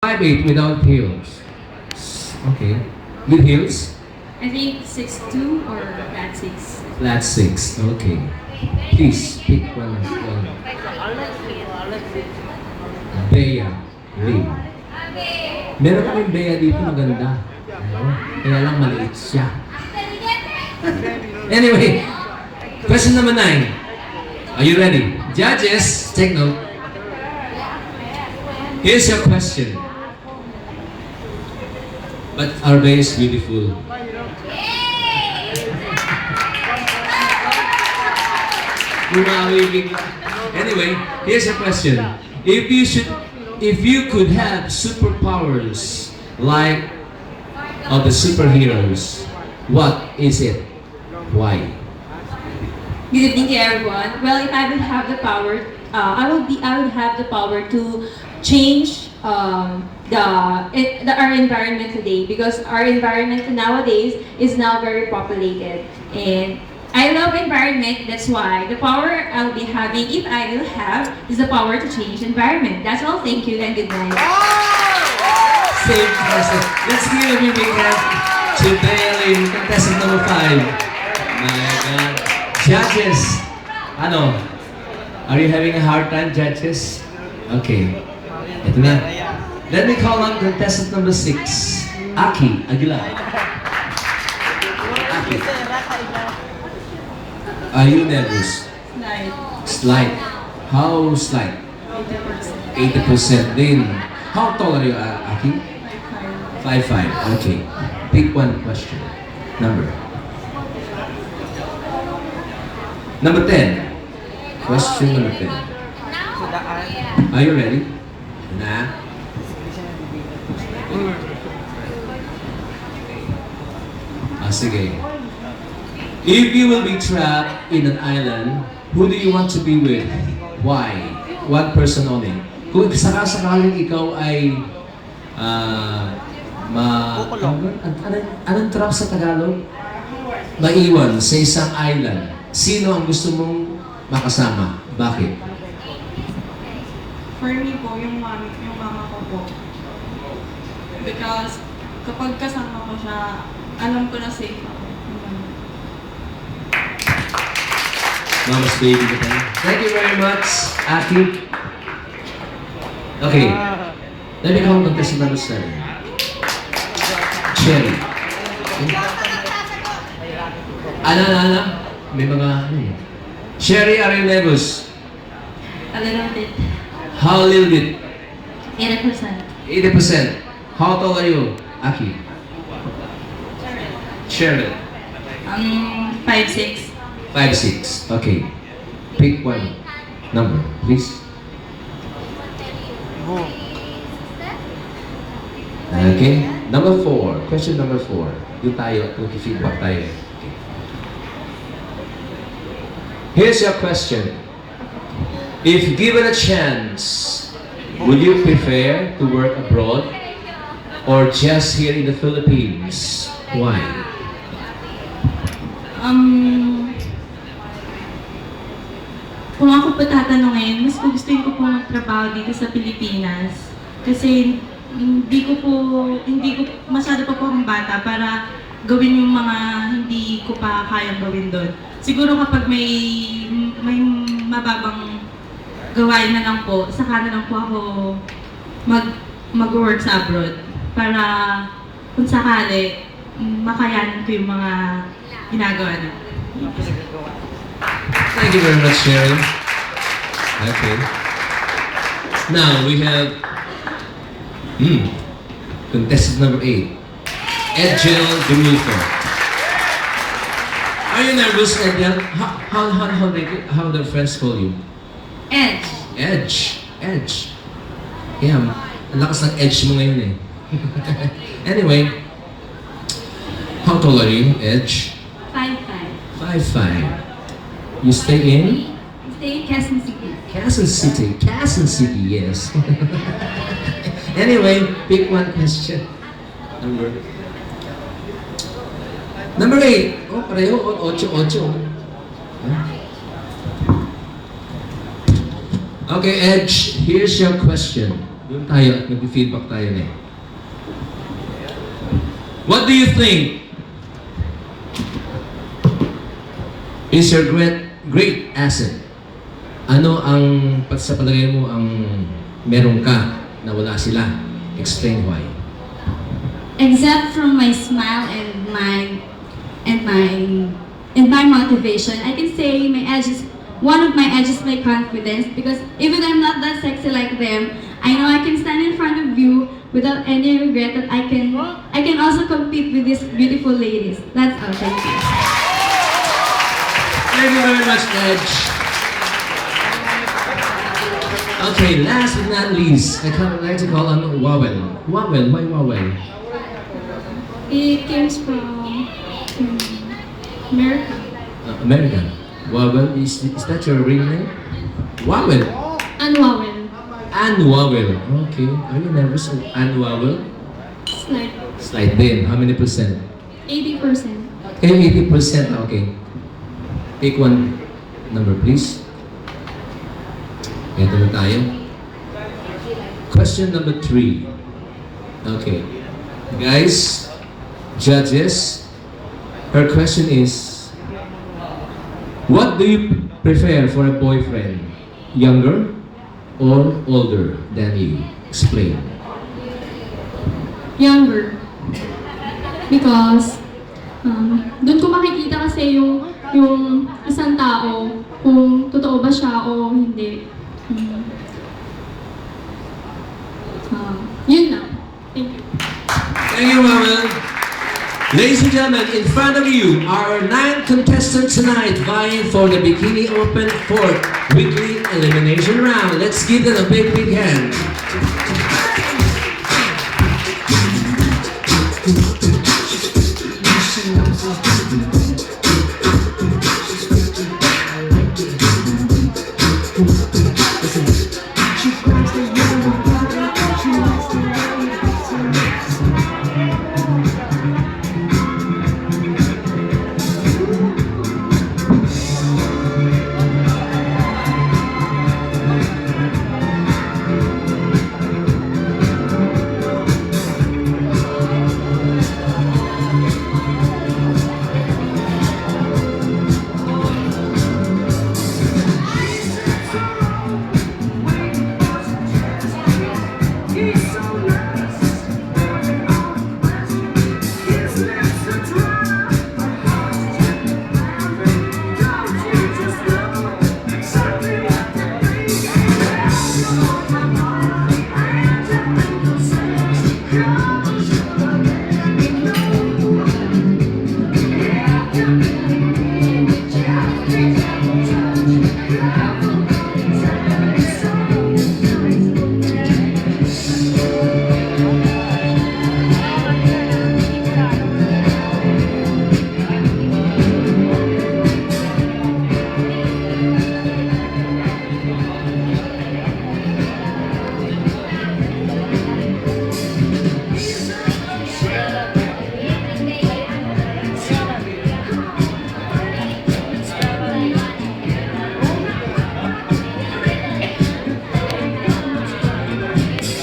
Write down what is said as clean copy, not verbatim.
5'8" without heels. Okay. With heels? I think 6'2" or flat 6. Flat 6. Okay. Please pick one. Bea. Bea. Meron kaming Bea dito maganda. Kaya lang maliit siya. Anyway, question number 9. Are you ready? Judges, take note. Here's your question. But our Bea is beautiful. Anyway, here's your question. If you could have superpowers like of the superheroes, what is it? Why? Good evening to everyone. Well, if I would have the power, I would have the power to change our environment today, because our environment nowadays is now very populated, and I love environment. That's why the power I'll be having, if I will have, is the power to change environment. That's all. Thank you and good night. Same person. Let's give a big hand to Bailey, contestant number 5. My God. Judges, ano? Are you having a hard time, judges? Okay. Ito na. Let me call on contestant number 6, Aki Aguilar. Aki. Are you nervous? Slight. How slight? 80% din. How tall are you, Aki? 5'5". Okay. Pick one question. Number 10. Question number 10. Are you ready? Nah. Sige. If you will be trapped in an island, who do you want to be with? Why? One person only. Kung sakasakaling ikaw ay anong trap sa Tagalog? Maiwan sa isang island. Sino ang gusto mong makasama? Bakit? For me po, yung mama ko po. Because kapag kasama ko siya, alam ko na safe ako. Mama's baby ka tayo. Thank you very much, Aki. Okay. Let me call contestant number 7. Cherry. Ana. May mga Cherry, are you nervous? A little bit. How little bit? 80%. 80%. How tall are you, Aki? Cheryl. 5'6". 5'6". Okay. Pick one number, please. Okay. Number 4. Question number 4. Doon tayo, feedback tayo. Okay. Here's your question. If given a chance, would you prefer to work abroad or just here in the Philippines? Why? Kung ako po tatanungin, mas gustuhin ko po magtrabaho dito sa Pilipinas. Kasi hindi ko masyado pa po akong bata para gawin yung mga hindi ko pa kayang gawin doon. Siguro kapag may mababang gawain na lang po, saka na lang po ako mag-work sa abroad. Para kung sakali, makayanan ko yung mga ginagawa na. Thank you very much, Sharon. Okay. Now we have contestant number 8, Edgel Demulfo. Are you nervous, Edgel? How their friends call you? Edge. Edge. Yeah, ang lakas ng edge mo ngayon eh. Anyway, how tall are you, Edge? 5'5". 5'5". You stay in? Stay in Quezon City. Quezon City, yes. Anyway, pick one question. Number 8. Oh, pareho. 8. Okay, Edge, here's your question. Doon tayo at mag-feedback tayo na. What do you think is your great asset? Ano ang sa palagay mo ang meron ka na wala sila? Explain why. Except from my smile and my motivation, I can say my edge is one of my edges, my confidence, because even I'm not that sexy like them, I know I can stand in front of you without any regret that I can also compete with these beautiful ladies. That's all. Thank you. Thank you very much, Edge. Okay, last but not least, I like to call on Wawel. Wawel, why Wawel? It comes from America. American. Wawel, is that your real name? Wawel. And Wawel. Ann Wawel. Okay. Are you nervous? Ann Wawel? Slide. Slide din. How many percent? 80%. Okay, 80%. Okay. Pick one number, please. Ito na tayo. Question number 3. Okay. Guys, judges, her question is, what do you prefer for a boyfriend? Younger or older than you? Explain. Younger. Because doon ko makikita kasi yung isang tao kung totoo ba siya o hindi. Yun lang. Thank you. Thank you, Mama. Ladies and gentlemen, in front of you are our 9 contestants tonight vying for the Bikini Open 4th weekly elimination round. Let's give them a big, big hand.